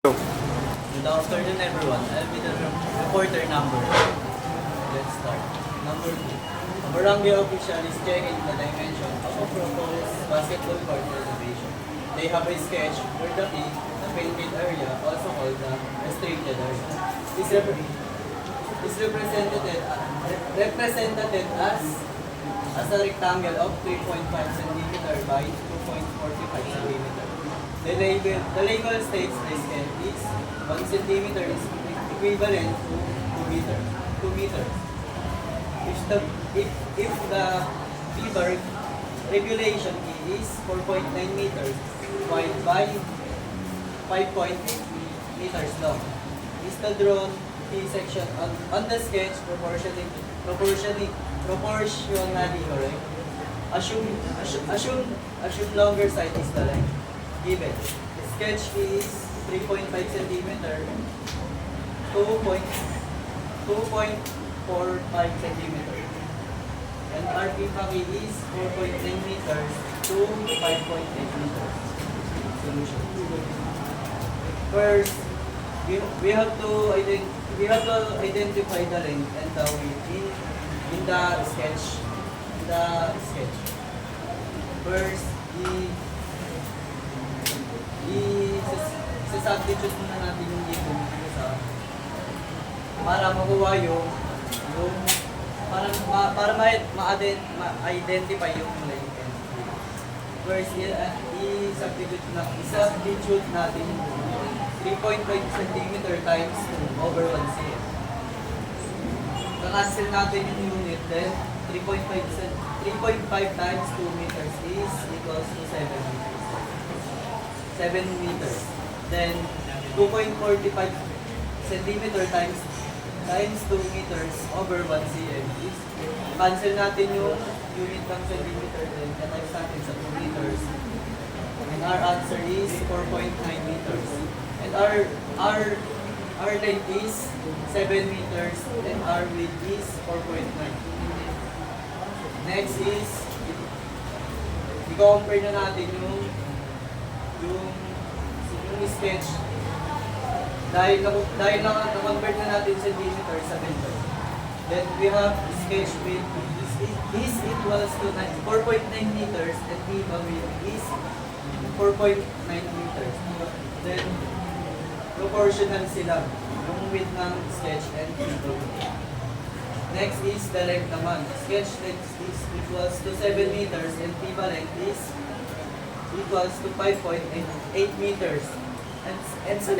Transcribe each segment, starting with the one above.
Good afternoon, everyone. I'll be the reporter number. Let's start. Number 2. A barangay official is checking the dimension of a proposed basketball court renovation. They have a sketch where the P, the painted area, also called the restricted area, is represented as a rectangle of 3.5 cm by 2.45 cm. The legal states the scale is 1 cm is equivalent to 2 meters. If the FIBA regulation is 4.9 meters wide by 5.8 meters long, is the drawn T section on the sketch proportionally correct? Assume longer side is the length given. The sketch is 3.5 cm, 2.45 cm, and RP Paki is 4.9 meters to 5.8 meters. Solution. First, we have to identify the length and the width in the sketch. First, i-substitute muna natin yung dito sa para makuha yung para ma-identify yung length. First, i-substitute natin yung 3.5 cm times 2 over 1 cm. Kakancel natin yung unit, then 3.5 times 2 meters is equals to 7 meters. 7 meters. Then 2.45 cm times 2 meters over 1 cm is cancel natin yung unit ng centimeter, then times natin sa 2 meters. And our answer is 4.9 meters. And our length is 7 meters and our width is 4.9. Next is i-compare na natin yung sketch. Dahil na-convert na natin centimeter sa meter. Then we have sketch width is equals to 4.9 meters and FIBA width is 4.9 meters. Then proportional sila yung width ng sketch and FIBA width. Next is the length naman. Sketch length is equals to 7 meters and FIBA length is equals to 5.8 meters. And sa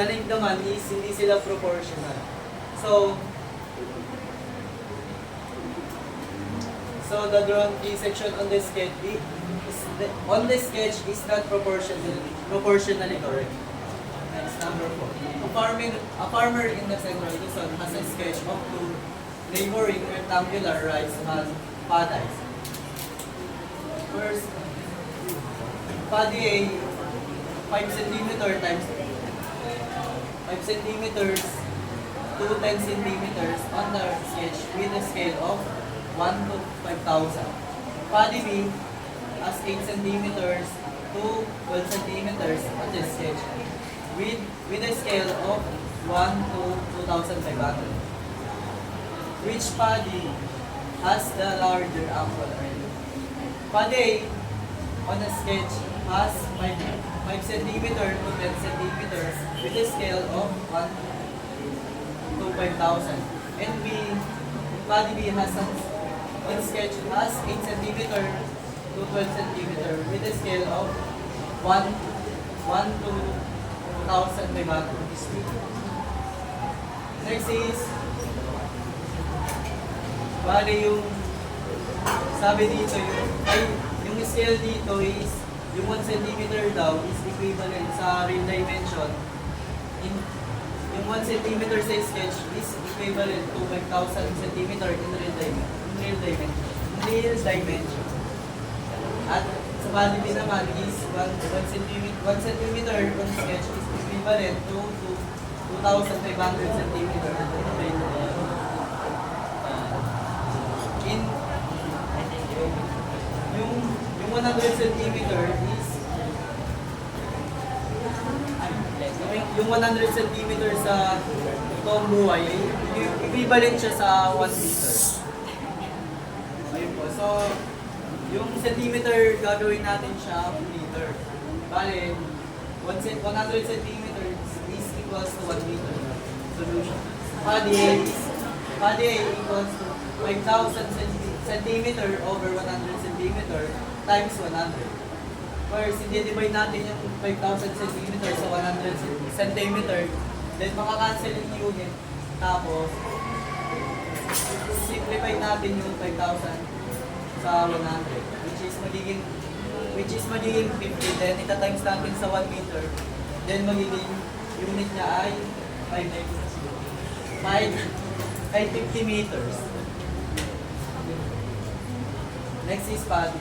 length naman is hindi sila proportional. So the drawn T section on the sketch is not proportionally correct. Next, number 4. A farmer in the central Luzon has a sketch of 2 neighboring rectangular rice paddies. First, paddy A 5 cm times 5 cm to 10 cm on the sketch with a scale of 1 to 5,000. Paddy B has 8 cm to 12 cm on the sketch with a scale of 1 to 2,500. Which paddy has the larger actual area? Paddy A on a sketch has 5 cm to 10 cm with a scale of 1 to 5,000. And paddy B has on sketch has 8 cm to 12 cm with a scale of 1 to 2,500. Next is bali yung sabi dito yung scale dito is yung 1 cm daw is equivalent sa real dimension. Yung 1 cm sa sketch is equivalent to 5,000 cm in real dimension. At sa bali B naman is 1 cm on sketch is equivalent to 2,500 cm in real dimension. Yung 100 cm is yung 100 centimeters sa toong buhay, ay equivalent siya sa 1 meter. Ayun po. So, yung centimeter, gagawin natin siya meter. Bale, 100 centimeters is equals to 1 meter. Solution. Body A equals to 5,000 centimeter over 100 centimeter times 100. First, i-divide natin yung 5,000 centimeter sa 100 centimeter. Then, makakancel yung unit. Tapos, simplify natin yung 5,000 sa 100. Which is magiging 50. Then, ita-times natin sa 1 meter. Then, magiging unit niya ay 50 meters. Next is body.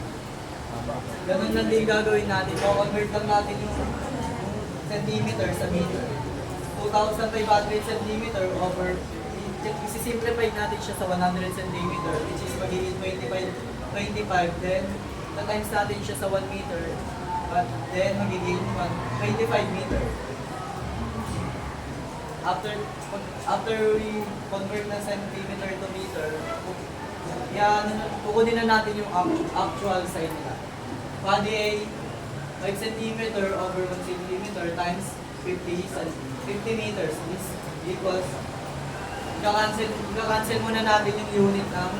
Ganun lang din gagawin natin. Convert lang natin yung centimeter sa meter. 2,500 centimeter over, isi-simplify natin siya sa 100 centimeter, which is magiging 25. Then, times natin siya sa 1 meter. But then, magiging 25 meter. After we convert ng centimeter to meter, yan, kukunin na natin yung actual sign nila. Body A, 5 cm over 1 cm times 50 meters is equals, ika-cancel muna natin yung unit ng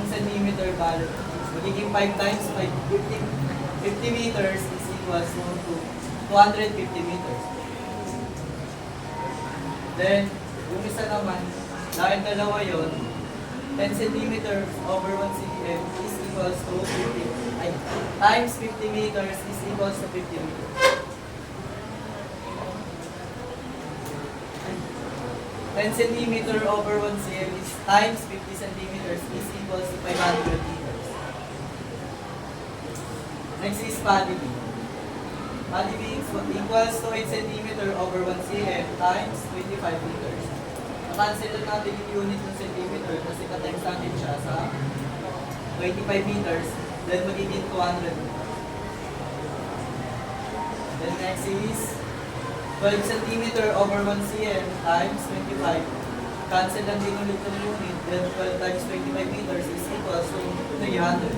centimeter value. Magiging 5 times 50 meters is equals to 250 meters. Then, yung isa naman, dahil dalawa yun, 10 cm over 1 cm is equals to 50, times 50 meters is equals to 50 meters. 10 cm over 1 cm is times 50 centimeters is equals to 500 meters. Next is body B. Body B is equals to 8 cm over 1 cm times 25 meters. Cancel lang natin yung unit ng centimeter kasi ka-times natin siya sa 25 meters, then magiging 200 meters. Then next is 12 cm over 1 cm times 25. Cancel lang din ulit ng unit, then 12 times 25 meters is equals to 300.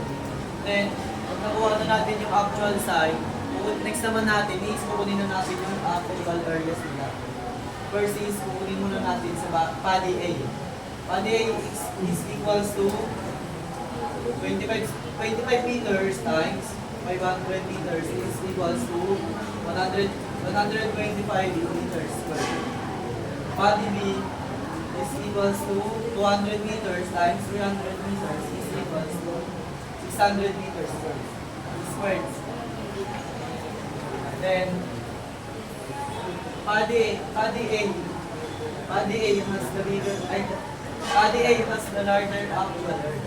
Then, pag nakuha na natin yung actual side, next naman natin is kukunin na natin yung actual areas nila. First is kukunin muna natin sa body A. Body A is equals to 25 meters times 500 meters is equals to 125 meters squared. Body B is equals to 200 meters times 300 meters is equals to 600 meters squared. Then, body A has the larger actual earth.